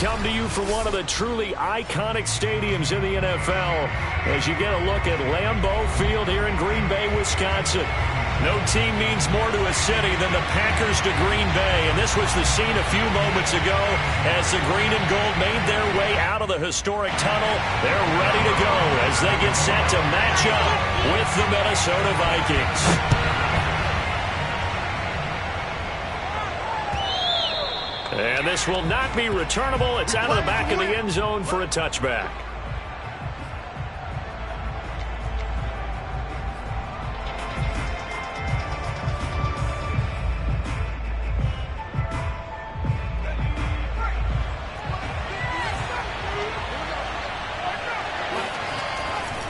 come to you from one of the truly iconic stadiums in the NFL as you get a look at Lambeau Field here in Green Bay, Wisconsin. No team means more to a city than the Packers to Green Bay, and this was the scene a few moments ago as the green and gold made their way out of the historic tunnel. They're ready to go as they get set to match up with the Minnesota Vikings. And this will not be returnable. It's out of the back of the end zone for a touchback.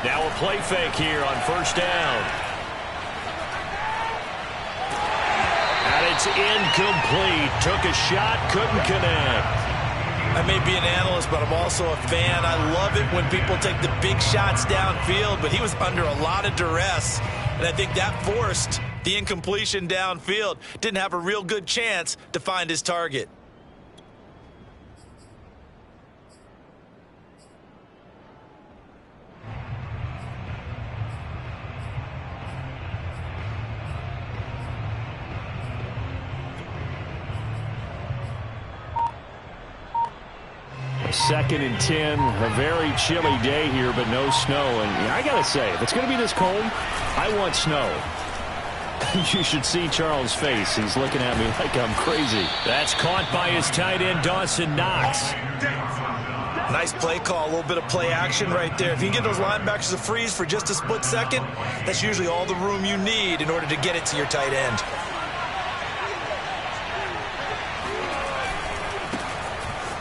Now a play fake here on first down. It's incomplete. Took a shot, couldn't connect. I may be an analyst, but I'm also a fan. I love it when people take the big shots downfield, but he was under a lot of duress, and I think that forced the incompletion downfield. Didn't have a real good chance to find his target. Second and 10, a very chilly day here, but no snow. And I got to say, if it's going to be this cold, I want snow. You should see Charles' face. He's looking at me like I'm crazy. That's caught by his tight end, Dawson Knox. Nice play call, a little bit of play action right there. If you can get those linebackers to freeze for just a split second, that's usually all the room you need in order to get it to your tight end.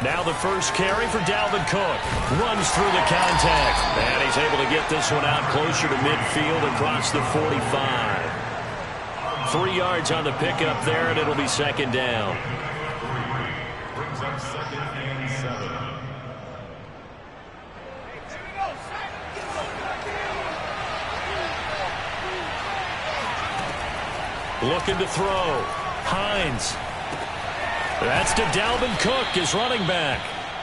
Now the first carry for Dalvin Cook. Runs through the contact. And he's able to get this one out closer to midfield across the 45. 3 yards on the pickup there, and it'll be second down. Brings up second and 7. Looking to throw. Hines. That's to Dalvin Cook, his running back.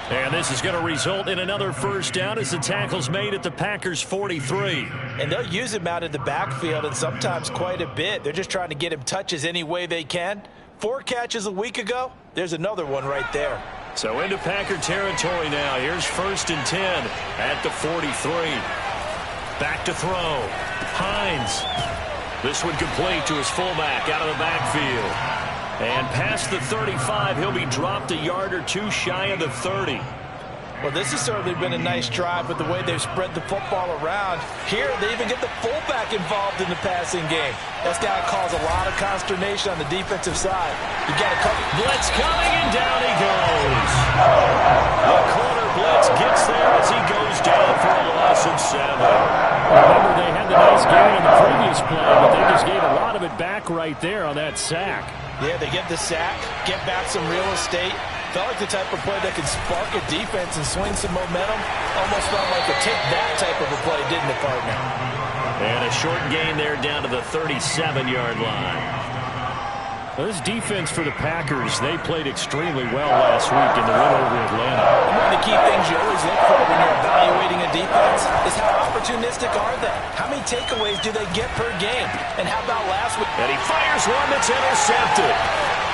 And this is going to result in another first down as the tackle's made at the Packers' 43. And they'll use him out of the backfield, and sometimes quite a bit. They're just trying to get him touches any way they can. 4 catches a week ago. There's another one right there. So into Packer territory now. Here's first and 10 at the 43. Back to throw. Hines. This one complete to his fullback out of the backfield. And past the 35, he'll be dropped a yard or two shy of the 30. Well, this has certainly been a nice drive with the way they've spread the football around. Here, they even get the fullback involved in the passing game. That's got to cause a lot of consternation on the defensive side. You got to cover. Blitz coming, and down he goes. The corner blitz gets there as he goes down for a loss of 7. Remember, they had the nice gain on the previous play, but they just gave a lot of it back right there on that sack. Yeah, they get the sack, get back some real estate. Felt like the type of play that could spark a defense and swing some momentum. Almost felt like a take-that type of a play, didn't it, partner? And a short gain there down to the 37-yard line. Well, this defense for the Packers, they played extremely well last week in the win over Atlanta. One of the key things you always look for when you're evaluating a defense is how opportunistic are they? How many takeaways do they get per game? And how about last week? And he fires one that's intercepted.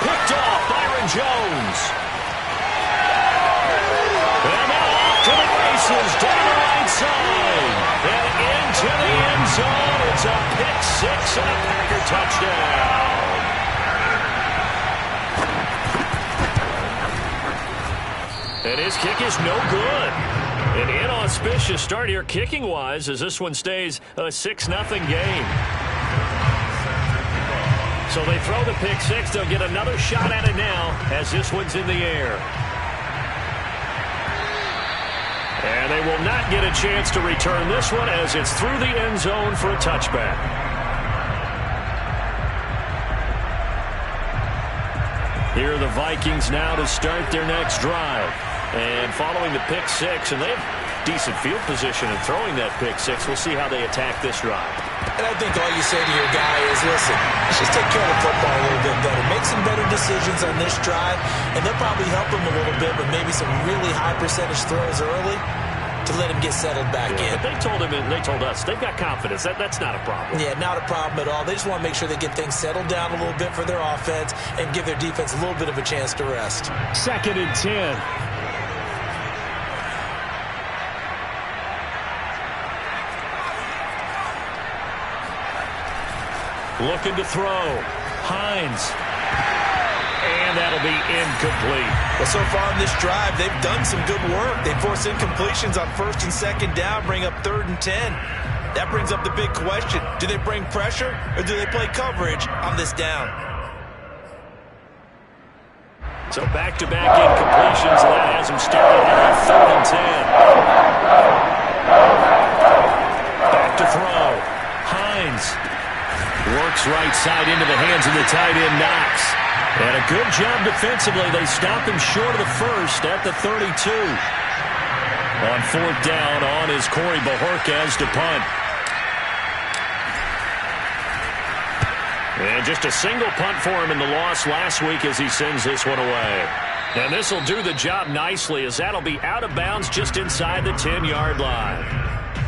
Picked off Byron Jones. And now off to the races down the right side. And into the end zone. It's a pick 6 and a Packer touchdown. And his kick is no good. An inauspicious start here kicking-wise as this one stays a 6-0 game. So they throw the pick 6. They'll get another shot at it now as this one's in the air. And they will not get a chance to return this one as it's through the end zone for a touchback. Here are the Vikings now to start their next drive. And following the pick 6, and they have decent field position in throwing that pick 6. We'll see how they attack this drive. And I think all you say to your guy is, listen, let's just take care of the football a little bit better. Make some better decisions on this drive, and they'll probably help him a little bit with maybe some really high percentage throws early to let him get settled back in. But they told him, and they told us, they've got confidence. That's not a problem. Yeah, not a problem at all. They just want to make sure they get things settled down a little bit for their offense and give their defense a little bit of a chance to rest. 2nd and 10. Looking to throw. Hines. And that'll be incomplete. Well, so far in this drive, they've done some good work. They force incompletions on 1st and 2nd down, bring up 3rd and 10. That brings up the big question. Do they bring pressure or do they play coverage on this down? So back-to-back incompletions, and that has them started at 3rd and 10. Back to throw. Hines works right side into the hands of the tight end, Knox. And a good job defensively. They stopped him short of the first at the 32. On 4th down, on is Corey Bojorquez to punt. And just a single punt for him in the loss last week as he sends this one away. And this will do the job nicely as that'll be out of bounds just inside the 10-yard line.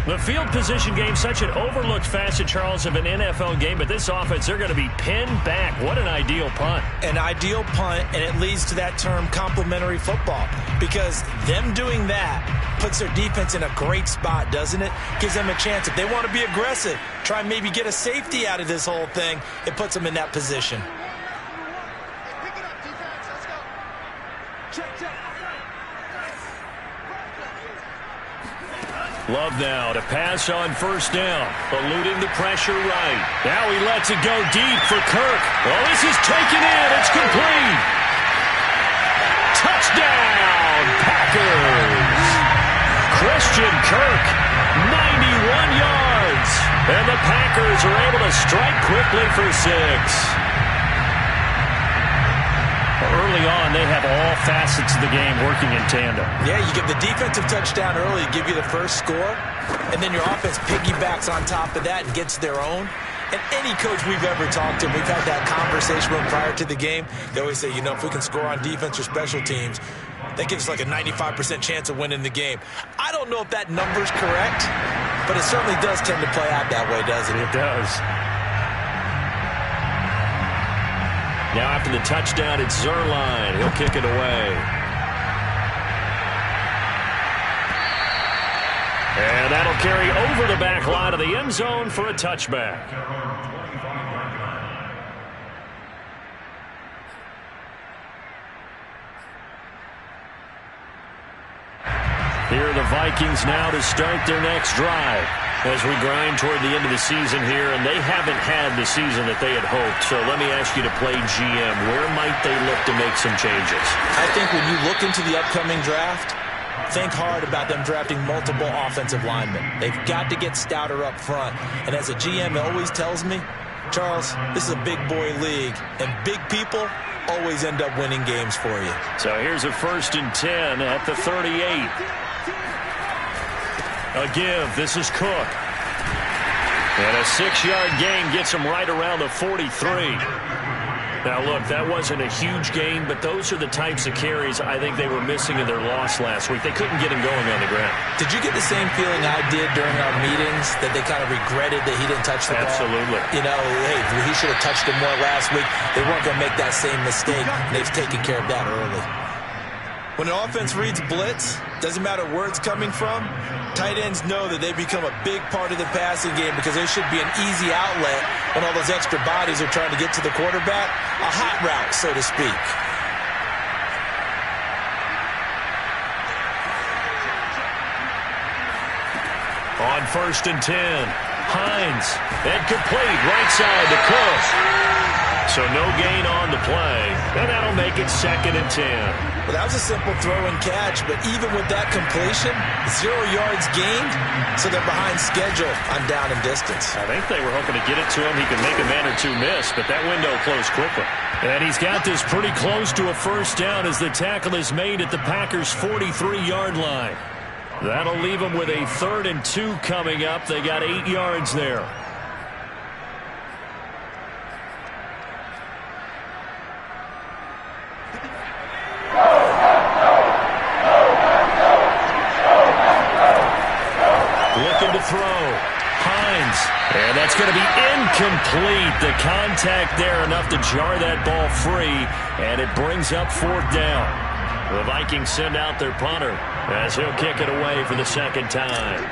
The field position game, such an overlooked facet, Charles, of an NFL game, but this offense, they're going to be pinned back. What an ideal punt. An ideal punt, and it leads to that term complementary football, because them doing that puts their defense in a great spot, doesn't it? Gives them a chance. If they want to be aggressive, try and maybe get a safety out of this whole thing, it puts them in that position. Love now to pass on 1st down, eluding the pressure right. Now he lets it go deep for Kirk. Well, this is taken in. It's complete. Touchdown, Packers. Christian Kirk, 91 yards. And the Packers are able to strike quickly for 6. Early on, they have all facets of the game working in tandem. Yeah, you give the defensive touchdown early, give you the first score, and then your offense piggybacks on top of that and gets their own. And any coach we've ever talked to, we've had that conversation with prior to the game, they always say, if we can score on defense or special teams, that gives us like a 95% chance of winning the game. I don't know if that number's correct, but it certainly does tend to play out that way, doesn't it? It does. Now after the touchdown, it's Zerline. He'll kick it away. And that'll carry over the back line of the end zone for a touchback. Here are the Vikings now to start their next drive as we grind toward the end of the season here, and they haven't had the season that they had hoped. So let me ask you to play GM. Where might they look to make some changes? I think when you look into the upcoming draft, think hard about them drafting multiple offensive linemen. They've got to get stouter up front. And as a GM, it always tells me, Charles, this is a big boy league, and big people always end up winning games for you. So here's a 1st and 10 at the 38. A give. This is Cook. And a 6-yard gain gets him right around the 43. Now, look, that wasn't a huge gain, but those are the types of carries I think they were missing in their loss last week. They couldn't get him going on the ground. Did you get the same feeling I did during our meetings, that they kind of regretted that he didn't touch the ball? Absolutely. Hey, he should have touched him more last week. They weren't going to make that same mistake, and they've taken care of that early. When an offense reads blitz, doesn't matter where it's coming from, tight ends know that they become a big part of the passing game because there should be an easy outlet when all those extra bodies are trying to get to the quarterback. A hot route, so to speak. On 1st and 10, Hines, and complete, right side to Cook. So no gain on the play, and that'll make it 2nd and 10. Well, that was a simple throw and catch, but even with that completion, 0 yards gained, so they're behind schedule on down and distance. I think they were hoping to get it to him. He could make a man or two miss, but that window closed quickly. And he's got this pretty close to a 1st down as the tackle is made at the Packers' 43-yard line. That'll leave them with a 3rd and 2 coming up. They got 8 yards there. It's going to be incomplete. The contact there enough to jar that ball free, and it brings up 4th down. The Vikings send out their punter as he'll kick it away for the 2nd time.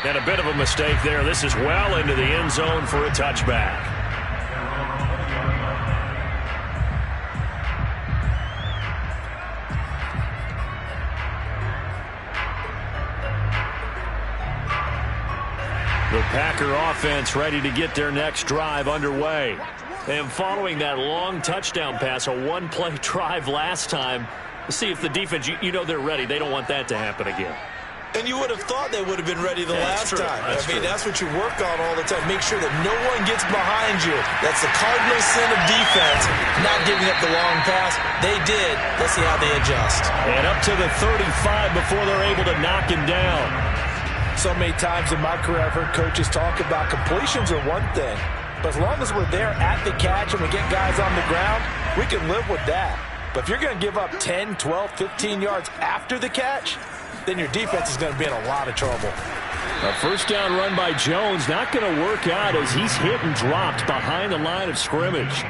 And a bit of a mistake there. This is well into the end zone for a touchback. The Packer offense ready to get their next drive underway. And following that long touchdown pass, a one-play drive last time, see if the defense, you know they're ready. They don't want that to happen again. And you would have thought they would have been ready the last time. That's what you work on all the time. Make sure that no one gets behind you. That's the cardinal sin of defense, not giving up the long pass. They did. Let's see how they adjust. And up to the 35 before they're able to knock him down. So many times in my career I've heard coaches talk about completions are one thing. But as long as we're there at the catch and we get guys on the ground, we can live with that. But if you're going to give up 10, 12, 15 yards after the catch, then your defense is going to be in a lot of trouble. A 1st down run by Jones, not going to work out as he's hit and dropped behind the line of scrimmage.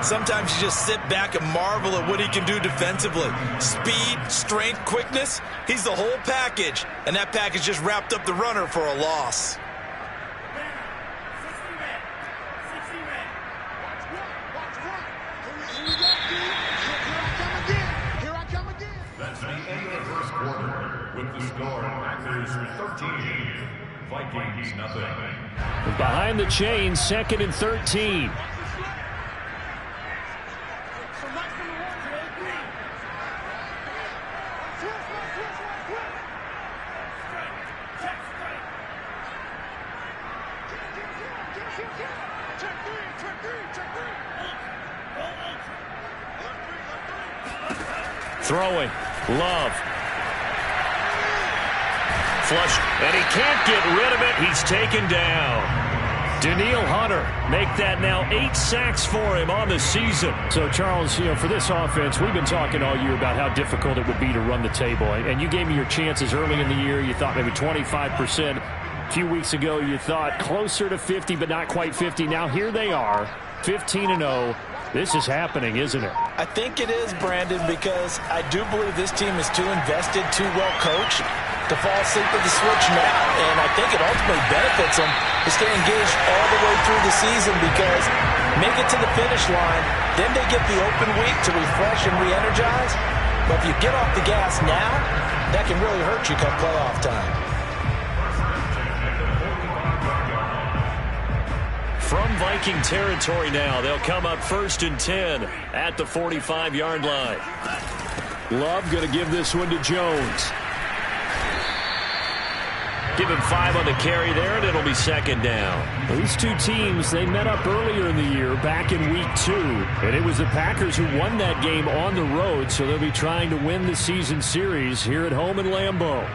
Sometimes you just sit back and marvel at what he can do defensively. Speed, strength, quickness, he's the whole package. And that package just wrapped up the runner for a loss. That's the end of the 1st quarter. With the score, Packers 13, Vikings nothing. Behind the chains, 2nd and 13. Throwing. Love. Flush. And he can't get rid of it. He's taken down. Daniil Hunter make that now 8 sacks for him on the season. So, Charles, for this offense, we've been talking all year about how difficult it would be to run the table. And you gave me your chances early in the year. You thought maybe 25%. A few weeks ago, you thought closer to 50, but not quite 50. Now here they are, 15-0. This is happening, isn't it? I think it is, Brandon, because I do believe this team is too invested, too well coached to fall asleep with the switch now. And I think it ultimately benefits them to stay engaged all the way through the season because make it to the finish line, then they get the open week to refresh and re-energize. But if you get off the gas now, that can really hurt you come playoff time. From Viking territory now, they'll come up 1st and 10 at the 45-yard line. Love going to give this one to Jones. Give him 5 on the carry there, and it'll be 2nd down. These two teams, they met up earlier in the year, back in Week 2. And it was the Packers who won that game on the road, so they'll be trying to win the season series here at home in Lambeau.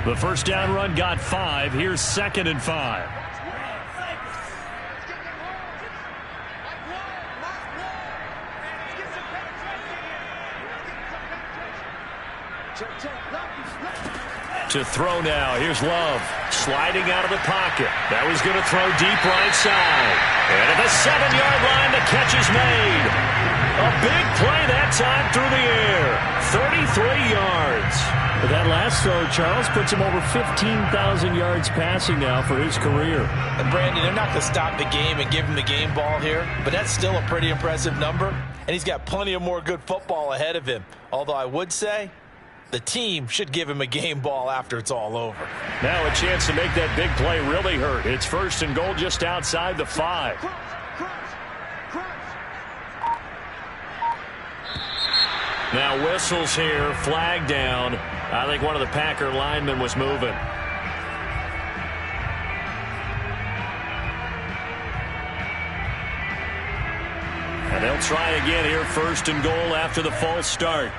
The 1st down run got 5. Here's 2nd and 5. To throw now. Here's Love. Sliding out of the pocket. That was going to throw deep right side. And at the 7-yard line, the catch is made. A big play that time through the air. 33 yards. But that last throw, Charles, puts him over 15,000 yards passing now for his career. And Brandon, they're not going to stop the game and give him the game ball here, but that's still a pretty impressive number, and he's got plenty of more good football ahead of him. Although I would say the team should give him a game ball after it's all over. Now a chance to make that big play really hurt. It's 1st and goal just outside the 5. Now whistles here, flag down. I think one of the Packer linemen was moving. And they'll try again here, 1st and goal after the false start.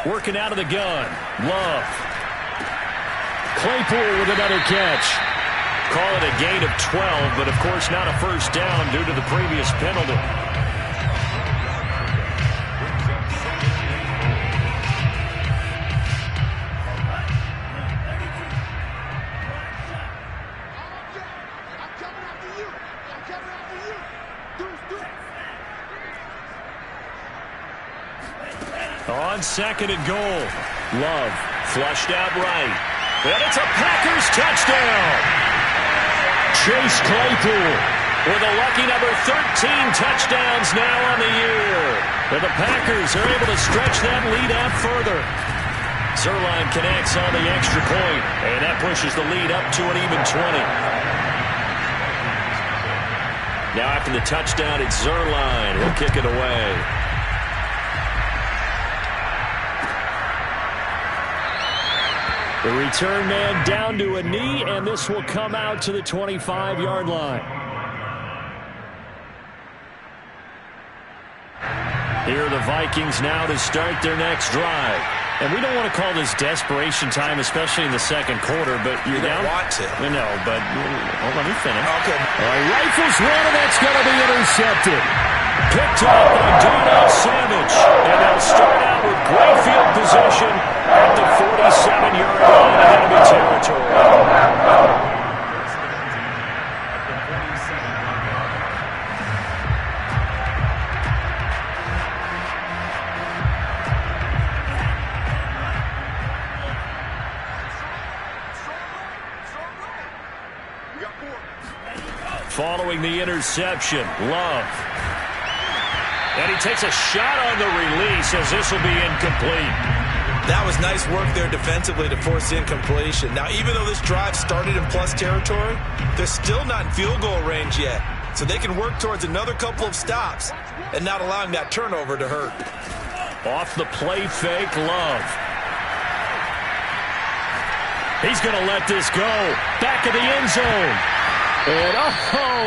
Working out of the gun. Love. Claypool with another catch. Call it a gain of 12, but of course not a first down due to the previous penalty. On second and goal, Love flushed out right. And it's a Packers touchdown. Chase Claypool with a lucky number 13 touchdowns now on the year. And the Packers are able to stretch that lead out further. Zuerlein connects on the extra point, and that pushes the lead up to an even 20. Now after the touchdown, it's Zuerlein. He'll kick it away. The return man down to a knee, and this will come out to the 25-yard line. Here are the Vikings now to start their next drive. And we don't want to call this desperation time, especially in the second quarter, but you're down. You don't want to. No, but let me finish. Okay. Rifles one, and that's going to be intercepted. Picked up by Darnell Savage. And they'll start out with great field possession at the 47-yard line of enemy territory. Following the interception, Love. And he takes a shot on the release as this will be incomplete. That was nice work there defensively to force the incompletion. Now, even though this drive started in plus territory, they're still not in field goal range yet. So they can work towards another couple of stops and not allowing that turnover to hurt. Off the play fake, Love. He's going to let this go. Back of the end zone. And,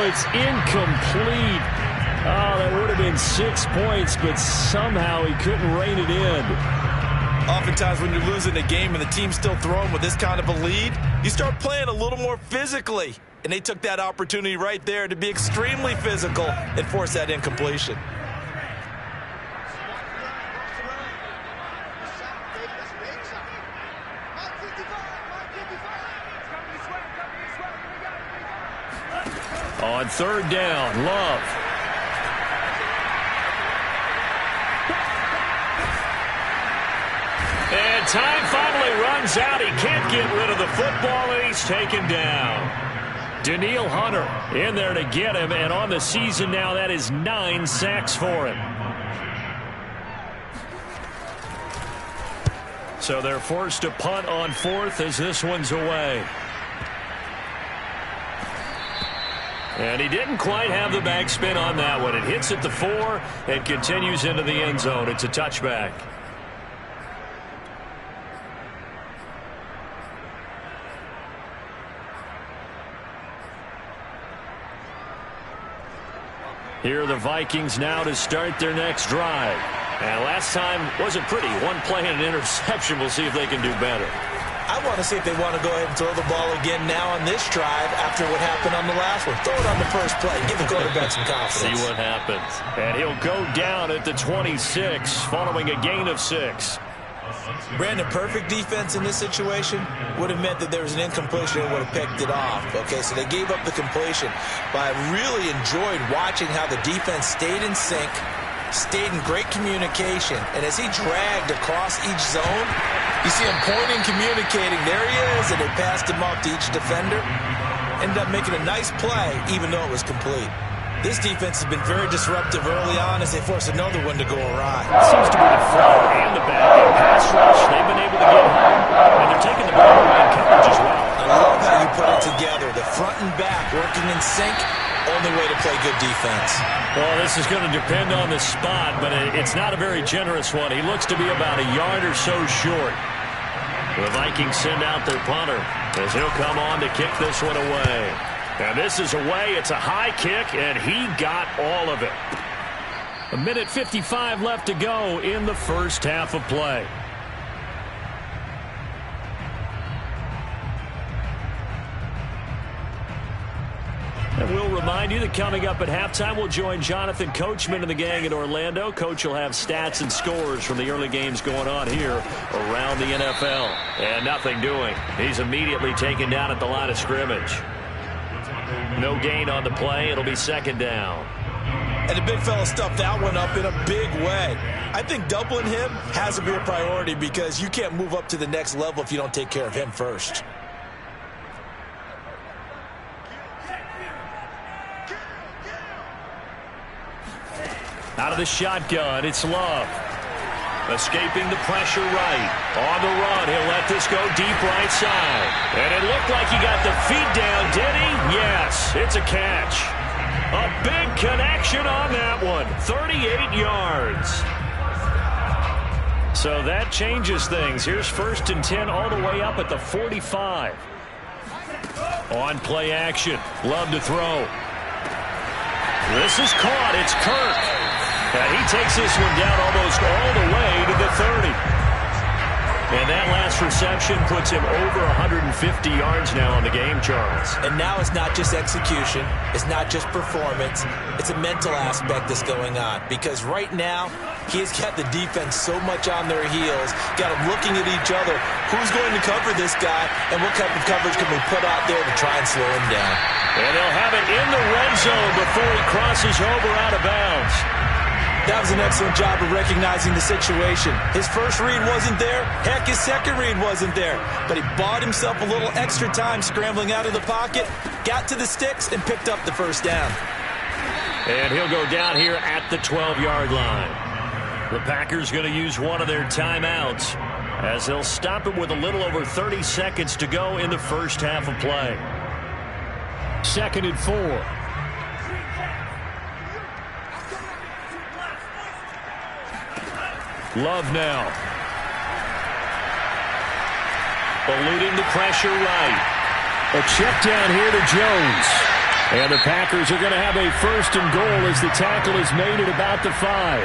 it's incomplete. Oh, that would have been 6 points, but somehow he couldn't rein it in. Oftentimes when you're losing a game and the team's still throwing with this kind of a lead, you start playing a little more physically. And they took that opportunity right there to be extremely physical and force that incompletion. On third down, Love. And time finally runs out. He can't get rid of the football, and he's taken down. Danielle Hunter in there to get him, and on the season now, that is 9 sacks for him. So they're forced to punt on fourth as this one's away. And he didn't quite have the backspin on that one. It hits at the 4 and continues into the end zone. It's a touchback. Here are the Vikings now to start their next drive. And last time wasn't pretty. One play and an interception. We'll see if they can do better. I want to see if they want to go ahead and throw the ball again now on this drive after what happened on the last one. Throw it on the first play. Give the quarterback some confidence. See what happens. And he'll go down at the 26 following a gain of 6. Brandon, perfect defense in this situation would have meant that there was an incompletion and would have picked it off. Okay, so they gave up the completion. But I really enjoyed watching how the defense stayed in sync, stayed in great communication, and as he dragged across each zone, you see him pointing, communicating. There he is, and they passed him off to each defender. Ended up making a nice play, even though it was complete. This defense has been very disruptive early on as they force another one to go awry. It seems to be the front and the back in pass rush. They've been able to get home, and they're taking the ball away in coverage as well. I love how you put it together. The front and back working in sync. Only way to play good defense. Well, this is going to depend on the spot, but it's not a very generous one. He looks to be about a yard or so short. The Vikings send out their punter as he'll come on to kick this one away. And this is away. It's a high kick, and he got all of it. 1:55 left to go in the first half of play. remind you that coming up at halftime, we'll join Jonathan Coachman and the gang in Orlando. Coach will have stats and scores from the early games going on here around the NFL. And nothing doing. He's immediately taken down at the line of scrimmage. No gain on the play. It'll be second down. And the big fella stuffed that one up in a big way. I think doubling him has to be a priority because you can't move up to the next level if you don't take care of him first. Out of the shotgun, it's Love. Escaping the pressure right. On the run, he'll let this go deep right side. And it looked like he got the feet down, did he? Yes, it's a catch. A big connection on that one. 38 yards. So that changes things. Here's 1st and 10 all the way up at the 45. On play action. Love to throw. This is caught. It's Kirk. And he takes this one down almost all the way to the 30. And that last reception puts him over 150 yards now on the game, Charles. And now it's not just execution. It's not just performance. It's a mental aspect that's going on. Because right now, he has got the defense so much on their heels, got them looking at each other. Who's going to cover this guy, and what type of coverage can we put out there to try and slow him down? And they'll have it in the red zone before he crosses over out of bounds. That was an excellent job of recognizing the situation. His first read wasn't there. Heck, his second read wasn't there. But he bought himself a little extra time scrambling out of the pocket, got to the sticks, and picked up the first down. And he'll go down here at the 12-yard line. The Packers going to use one of their timeouts as they'll stop it with a little over 30 seconds to go in the first half of play. 2nd and 4. Love now. Eluding the pressure right. A check down here to Jones. And the Packers are going to have a 1st and goal as the tackle is made at about the 5.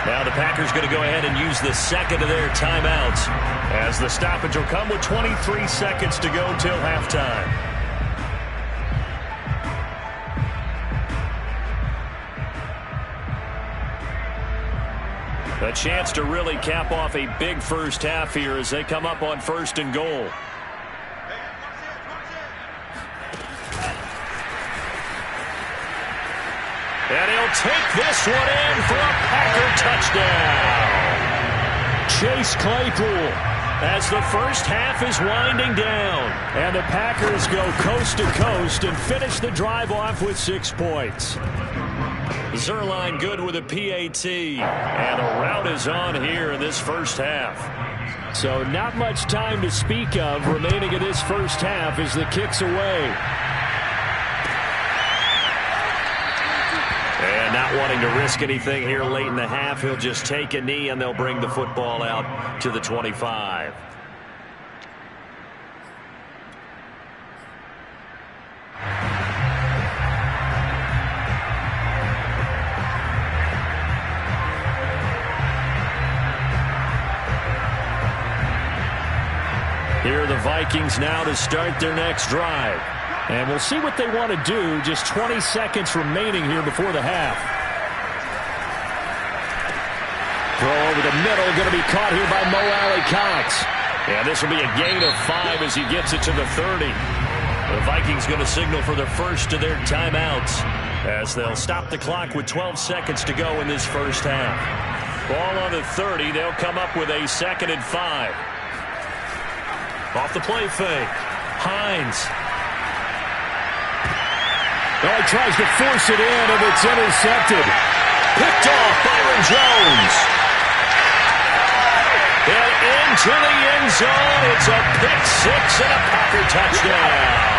Now the Packers going to go ahead and use the second of their timeouts as the stoppage will come with 23 seconds to go till halftime. A chance to really cap off a big first half here as they come up on 1st and goal. And he'll take this one in for a Packer touchdown. Chase Claypool as the first half is winding down. And the Packers go coast to coast and finish the drive off with 6 points. Zerline good with a PAT, and a rout is on here in this first half. So not much time to speak of remaining in this first half as the kick's away. And not wanting to risk anything here late in the half, he'll just take a knee and they'll bring the football out to the 25. Here are the Vikings now to start their next drive. And we'll see what they want to do. Just 20 seconds remaining here before the half. Throw over the middle, going to be caught here by Mo Alley-Cox. And this will be a gain of 5 as he gets it to the 30. The Vikings going to signal for the first of their timeouts as they'll stop the clock with 12 seconds to go in this first half. Ball on the 30. They'll come up with a 2nd and 5. Off the play fake. Hines. Oh, he tries to force it in, and it's intercepted. Picked off Byron Jones. And into the end zone. It's a pick 6 and a Packer touchdown.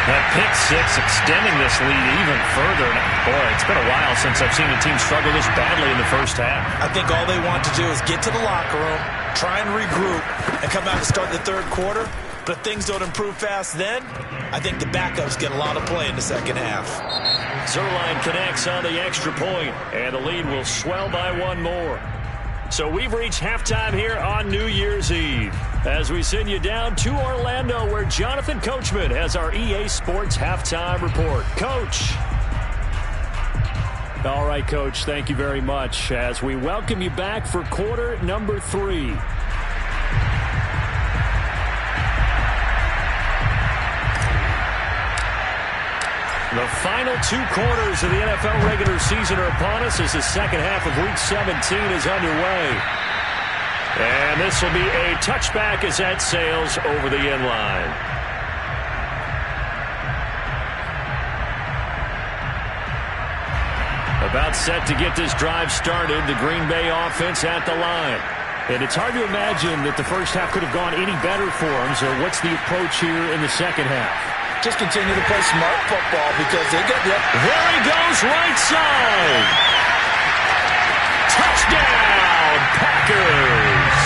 That pick 6 extending this lead even further. Boy, it's been a while since I've seen a team struggle this badly in the first half. I think all they want to do is get to the locker room, try and regroup, and come out and start the third quarter. But if things don't improve fast then, I think the backups get a lot of play in the second half. Zerline connects on the extra point, and the lead will swell by 1 more. So we've reached halftime here on New Year's Eve. As we send you down to Orlando, where Jonathan Coachman has our EA Sports Halftime Report. Coach. All right, Coach, thank you very much as we welcome you back for quarter number 3. The final 2 quarters of the NFL regular season are upon us as the second half of Week 17 is underway. And this will be a touchback as that sails over the end line. About set to get this drive started, the Green Bay offense at the line. And it's hard to imagine that the first half could have gone any better for them. So what's the approach here in the second half? Just continue to play smart football because they got the... There he goes, right side. Touchdown, Packers.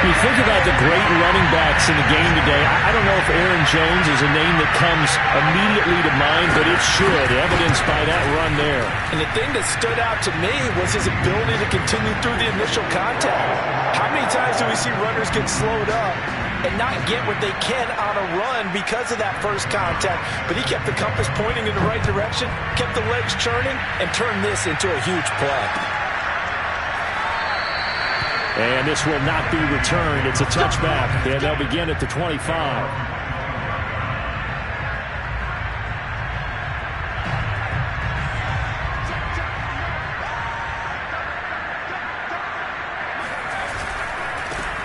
You think about the great running backs in the game today. I don't know if Aaron Jones is a name that comes immediately to mind, but it should, evidenced by that run there. And the thing that stood out to me was his ability to continue through the initial contact. How many times do we see runners get slowed up and not get what they can on a run because of that first contact? But he kept the compass pointing in the right direction, kept the legs churning, and turned this into a huge play. And this will not be returned. It's a touchback. And they'll begin at the 25.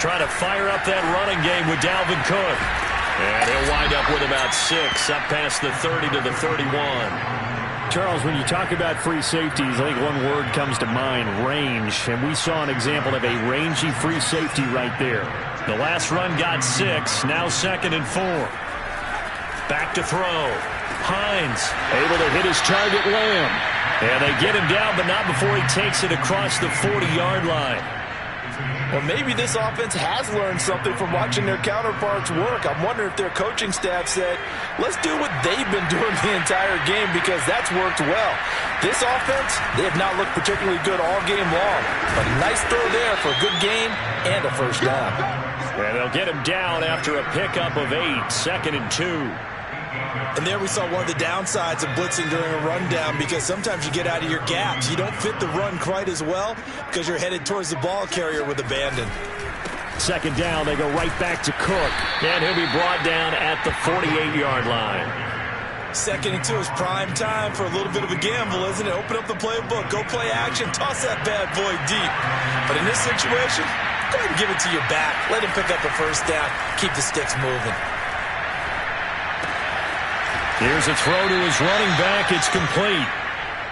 Trying to fire up that running game with Dalvin Cook. And he'll wind up with about 6, up past the 30 to the 31. Charles, when you talk about free safeties, I think one word comes to mind, range. And we saw an example of a rangy free safety right there. The last run got 6, now 2nd and 4. Back to throw. Hines able to hit his target, Lamb. And they get him down, but not before he takes it across the 40-yard line. Well, maybe this offense has learned something from watching their counterparts work. I'm wondering if their coaching staff said, let's do what they've been doing the entire game because that's worked well. This offense, they have not looked particularly good all game long. But a nice throw there for a good gain and a first down. And they'll get him down after a pickup of 8, 2nd and 2. And there we saw one of the downsides of blitzing during a rundown because sometimes you get out of your gaps. You don't fit the run quite as well because you're headed towards the ball carrier with abandon. 2nd down, they go right back to Cook. And he'll be brought down at the 48-yard line. 2nd and 2 is prime time for a little bit of a gamble, isn't it? Open up the playbook, go play action, toss that bad boy deep. But in this situation, go ahead and give it to your back. Let him pick up a first down, keep the sticks moving. Here's a throw to his running back. It's complete.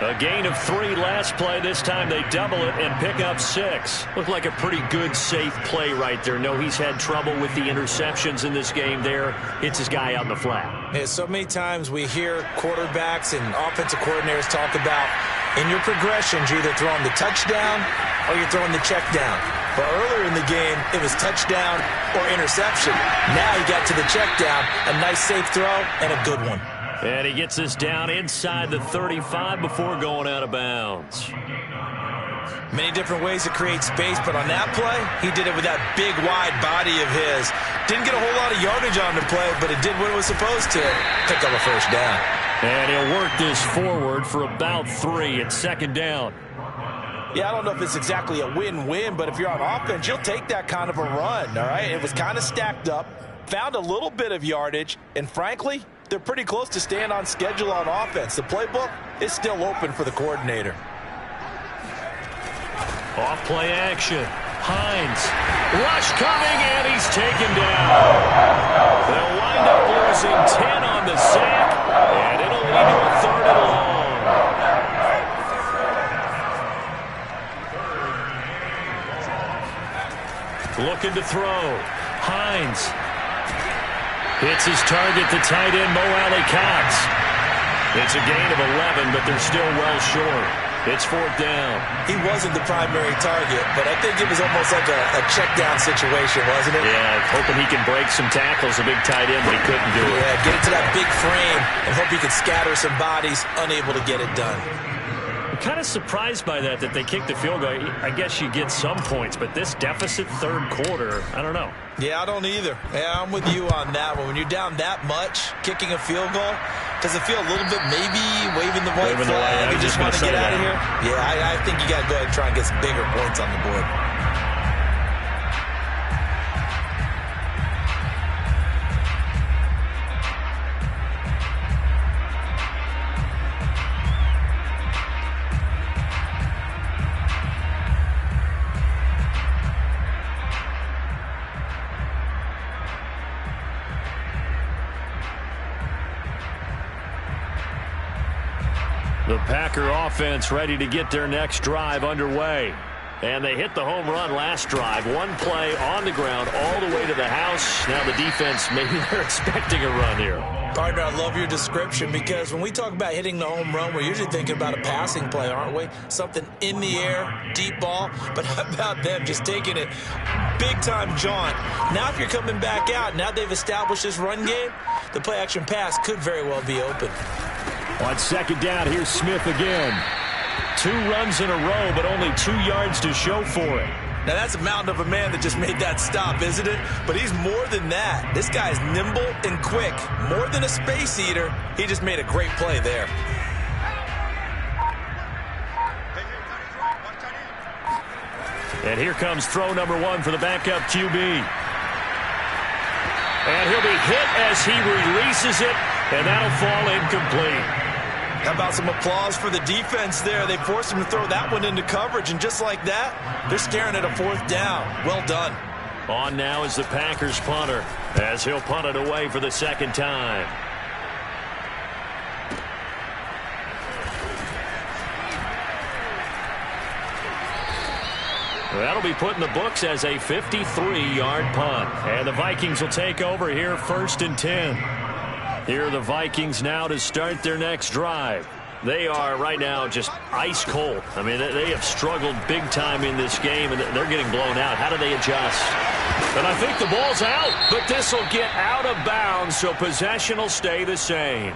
A gain of 3 last play. This time they double it and pick up 6. Looked like a pretty good, safe play right there. No, he's had trouble with the interceptions in this game there. Hits his guy out in the flat. Yeah, so many times we hear quarterbacks and offensive coordinators talk about in your progressions, you're either throwing the touchdown or you're throwing the check down. But earlier in the game, it was touchdown or interception. Now he got to the check down, a nice safe throw and a good one. And he gets us down inside the 35 before going out of bounds. Many different ways to create space, but on that play, he did it with that big, wide body of his. Didn't get a whole lot of yardage on the play, but it did what it was supposed to. Pick up a first down. And he'll work this forward for about 3 at 2nd down. Yeah, I don't know if it's exactly a win-win, but if you're on offense, you'll take that kind of a run, all right? It was kind of stacked up, found a little bit of yardage, and frankly, they're pretty close to staying on schedule on offense. The playbook is still open for the coordinator. Off play action. Hines. Rush coming, and he's taken down. They'll wind up losing 10 on the sack, and it'll lead to a 3rd and long. Looking to throw. Hines. Hits his target, the tight end, Mo Alley-Cox. It's a gain of 11, but they're still well short. It's 4th down. He wasn't the primary target, but I think it was almost like a check down situation, wasn't it? Yeah, hoping he can break some tackles, a big tight end, but he couldn't do it. Yeah, get it to that big frame and hope he could scatter some bodies, unable to get it done. kind of surprised by that they kicked the field goal. I guess you get some points, but this deficit third quarter, I don't know. Yeah, I don't either. Yeah, I'm with you on that one. When you're down that much, kicking a field goal, does it feel a little bit maybe waving the white flag? You just want to get out of here? Yeah, I think you got to go ahead and try and get some bigger points on the board. The Packer offense ready to get their next drive underway. And they hit the home run last drive. One play on the ground all the way to the house. Now the defense, maybe they're expecting a run here. Partner, I love your description because when we talk about hitting the home run, we're usually thinking about a passing play, aren't we? Something in the air, deep ball. But how about them just taking it big-time jaunt? Now if you're coming back out, now they've established this run game, the play-action pass could very well be open. On second down, here's Smith again. 2 runs in a row, but only 2 yards to show for it. Now, that's a mountain of a man that just made that stop, isn't it? But he's more than that. This guy's nimble and quick. More than a space eater, he just made a great play there. And here comes throw number 1 for the backup QB. And he'll be hit as he releases it, and that'll fall incomplete. How about some applause for the defense there? They forced him to throw that one into coverage, and just like that, they're staring at a 4th down. Well done. On now is the Packers punter, as he'll punt it away for the second time. That'll be put in the books as a 53-yard punt. And the Vikings will take over here 1st and 10. Here are the Vikings now to start their next drive. They are right now just ice cold. I mean, they have struggled big time in this game, and they're getting blown out. How do they adjust? And I think the ball's out, but this will get out of bounds, so possession will stay the same.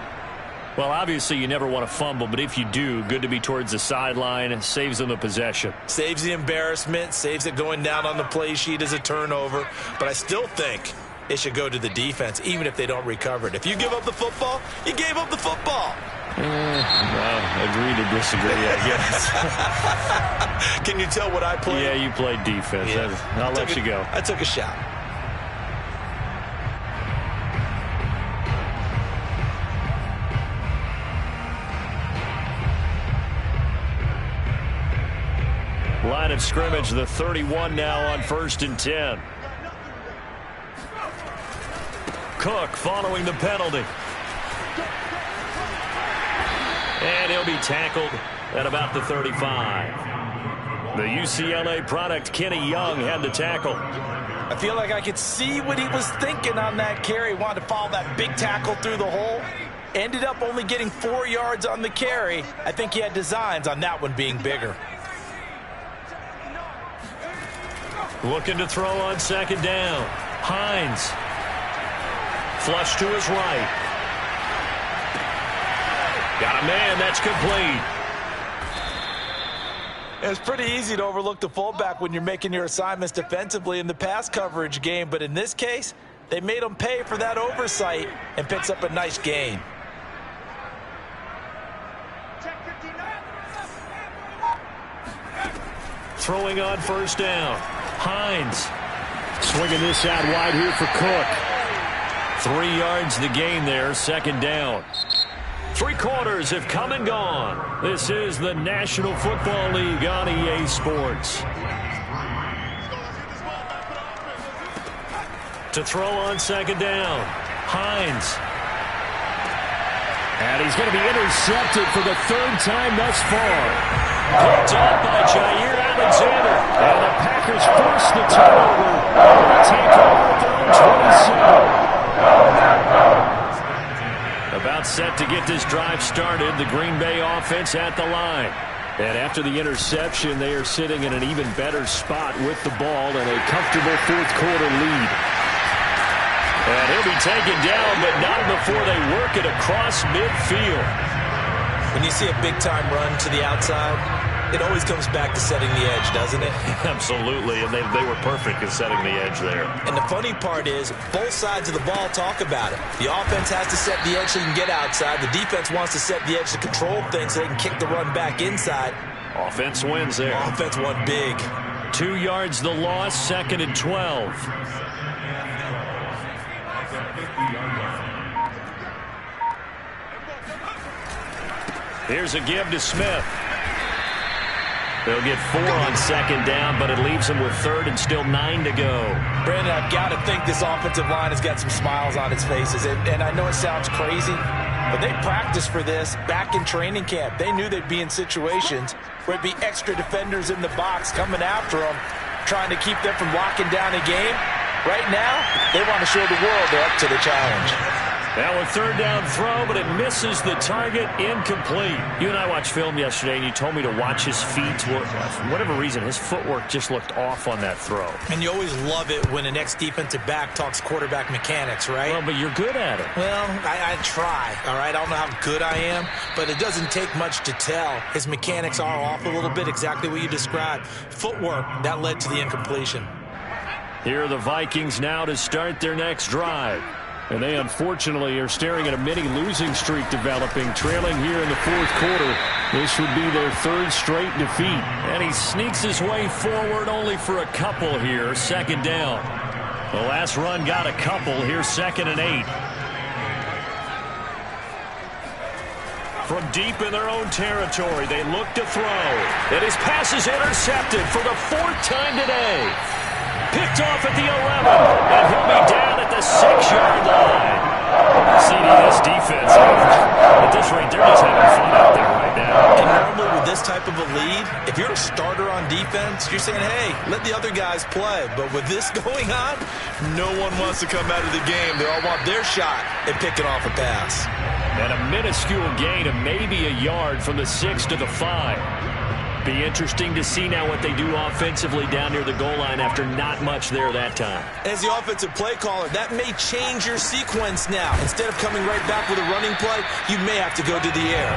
Well, obviously, you never want to fumble, but if you do, good to be towards the sideline. Saves them the possession. Saves the embarrassment, saves it going down on the play sheet as a turnover. But I still think it should go to the defense, even if they don't recover it. If you give up the football, you gave up the football. Well, agree to disagree, I guess. Can you tell what I played? Yeah, you played defense. Yeah. I'll let you go. I took a shot. Line of scrimmage, the 31 now on 1st and 10. Cook following the penalty. And he'll be tackled at about the 35. The UCLA product, Kenny Young, had the tackle. I feel like I could see what he was thinking on that carry. He wanted to follow that big tackle through the hole. Ended up only getting 4 yards on the carry. I think he had designs on that one being bigger. Looking to throw on second down. Hines. Flush to his right. Got a man. That's complete. It's pretty easy to overlook the fullback when you're making your assignments defensively in the pass coverage game. But in this case, they made him pay for that oversight and picks up a nice gain. Throwing on first down. Hines swinging this out wide here for Cook. 3 yards the gain there, second down. 3 quarters have come and gone. This is the National Football League on EA Sports. To throw on second down. Hines. And he's going to be intercepted for the 3rd time thus far. Picked up by Jair Alexander. And the Packers force the turnover. They take over at their own 27. About set to get this drive started. The Green Bay offense at the line. And after the interception, they are sitting in an even better spot with the ball and a comfortable 4th quarter lead. And he'll be taken down, but not before they work it across midfield. When you see a big-time run to the outside, it always comes back to setting the edge, doesn't it? Absolutely, and they were perfect in setting the edge there. And the funny part is, both sides of the ball talk about it. The offense has to set the edge so you can get outside. The defense wants to set the edge to control things so they can kick the run back inside. Offense wins there. Offense won big. 2 yards the loss, 2nd and 12. Here's a give to Smith. They'll get 4 on 2nd down, but it leaves them with 3rd and still 9 to go. Brandon, I've got to think this offensive line has got some smiles on its faces. And I know it sounds crazy, but they practiced for this back in training camp. They knew they'd be in situations where it'd be extra defenders in the box coming after them, trying to keep them from locking down a game. Right now, they want to show the world they're up to the challenge. Now a 3rd down throw, but it misses the target, incomplete. You and I watched film yesterday, and you told me to watch his feet. For whatever reason, his footwork just looked off on that throw. And you always love it when an ex-defensive back talks quarterback mechanics, right? Well, but you're good at it. Well, I try, all right? I don't know how good I am, but it doesn't take much to tell. His mechanics are off a little bit, exactly what you described. Footwork, that led to the incompletion. Here are the Vikings now to start their next drive. And they, unfortunately, are staring at a mini losing streak developing, trailing here in the 4th quarter. This would be their 3rd straight defeat. And he sneaks his way forward only for a couple here, 2nd down. The last run got a couple. Here's 2nd and 8. From deep in their own territory, they look to throw. And his pass is intercepted for the 4th time today. Picked off at the 11, and he'll be down at the 6-yard line. CDS defense, at this rate, they're just having fun out there right now. And normally with this type of a lead, if you're a starter on defense, you're saying, hey, let the other guys play. But with this going on, no one wants to come out of the game. They all want their shot at picking off a pass. And a minuscule gain of maybe a yard from the 6 to the 5. Be interesting to see now what they do offensively down near the goal line after not much there that time. As the offensive play caller, that may change your sequence now. Instead of coming right back with a running play, you may have to go to the air.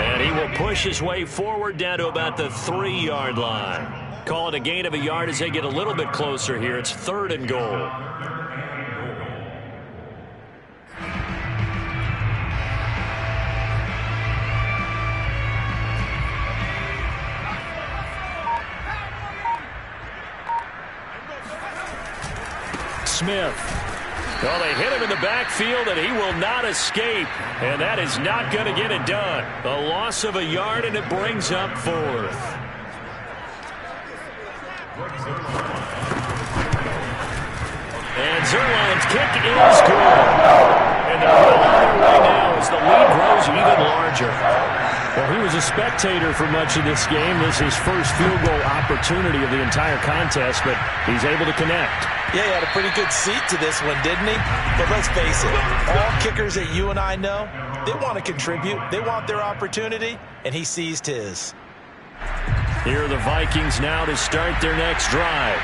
And he will push his way forward down to about the 3-yard line. Call it a gain of a yard as they get a little bit closer here. It's 3rd and goal. Smith. Well, they hit him in the backfield, and he will not escape. And that is not going to get it done. A loss of a yard, and it brings up 4th. And Zerline's kick is good. And they're well on their way now as the lead grows even larger. Well, he was a spectator for much of this game. This is his first field goal opportunity of the entire contest, but he's able to connect. Yeah, he had a pretty good seat to this one, didn't he? But let's face it, all kickers that you and I know, they want to contribute. They want their opportunity, and he seized his. Here are the Vikings now to start their next drive.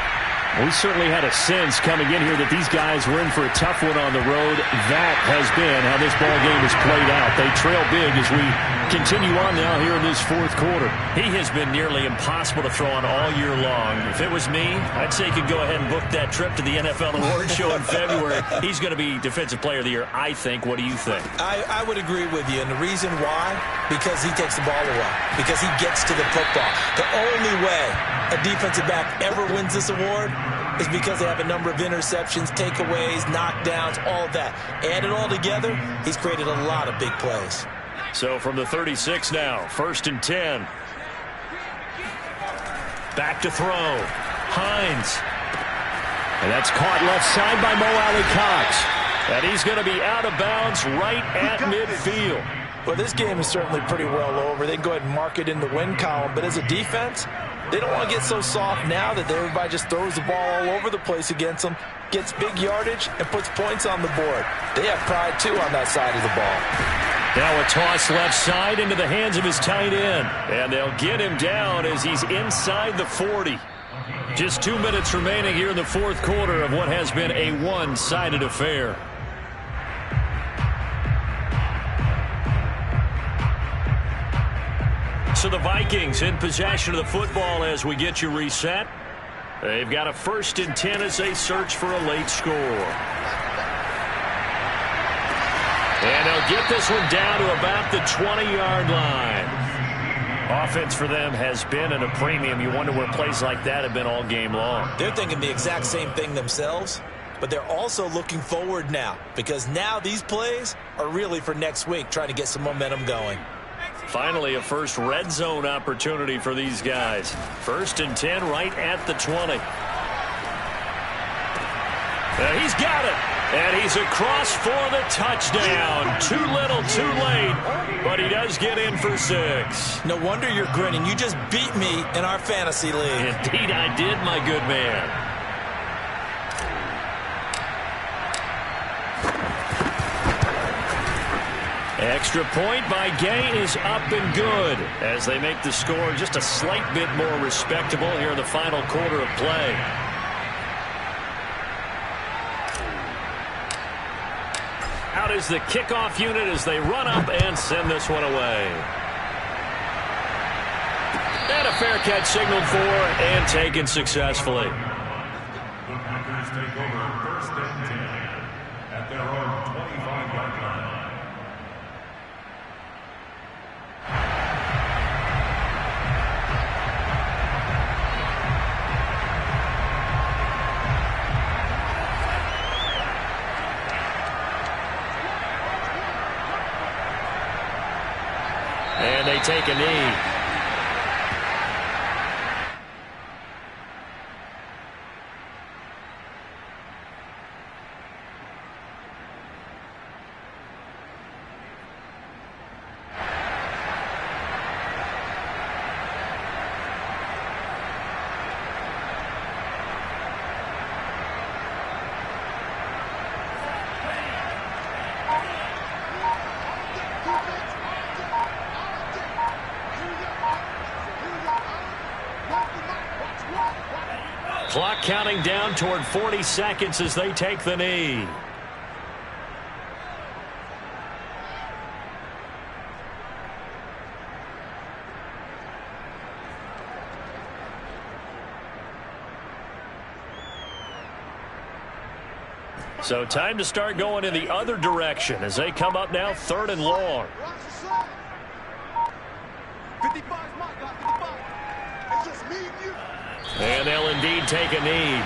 We certainly had a sense coming in here that these guys were in for a tough one on the road. That has been how this ball game has played out. They trail big as we continue on now here in this 4th quarter. He has been nearly impossible to throw on all year long. If it was me, I'd say he could go ahead and book that trip to the NFL Awards Show in February. He's going to be Defensive Player of the Year, I think. What do you think? I would agree with you, and the reason why, because he takes the ball away, because he gets to the football. The only way a defensive back ever wins this award is because they have a number of interceptions, takeaways, knockdowns, all that. Add it all together, he's created a lot of big plays. So from the 36 now, 1st and 10. Back to throw. Hines. And that's caught left side by Mo Alley-Cox. And he's going to be out of bounds right at midfield. Well, this game is certainly pretty well over. They can go ahead and mark it in the win column. But as a defense, they don't want to get so soft now that everybody just throws the ball all over the place against them, gets big yardage, and puts points on the board. They have pride, too, on that side of the ball. Now a toss left side into the hands of his tight end. And they'll get him down as he's inside the 40. Just 2 minutes remaining here in the 4th quarter of what has been a one-sided affair. So the Vikings in possession of the football as we get you reset. They've got a 1st and 10 as they search for a late score. And they'll get this one down to about the 20-yard line. Offense for them has been at a premium. You wonder where plays like that have been all game long. They're thinking the exact same thing themselves, but they're also looking forward now because now these plays are really for next week, trying to get some momentum going. Finally, a first red zone opportunity for these guys. 1st and 10 right at the 20. He's got it. And he's across for the touchdown. Too little, too late. But he does get in for 6. No wonder you're grinning. You just beat me in our fantasy league. Indeed I did, my good man. Extra point by Gay is up and good as they make the score just a slight bit more respectable here in the final quarter of play. Out is the kickoff unit as they run up and send this one away. And a fair catch signaled for and taken successfully. The Packers take over 1st and 10 at their own 25-yard line. And they take a knee. Clock counting down toward 40 seconds as they take the knee. So time to start going in the other direction as they come up now 3rd and long. 55's my guy, 55. It's just me and you. And they'll indeed take a knee.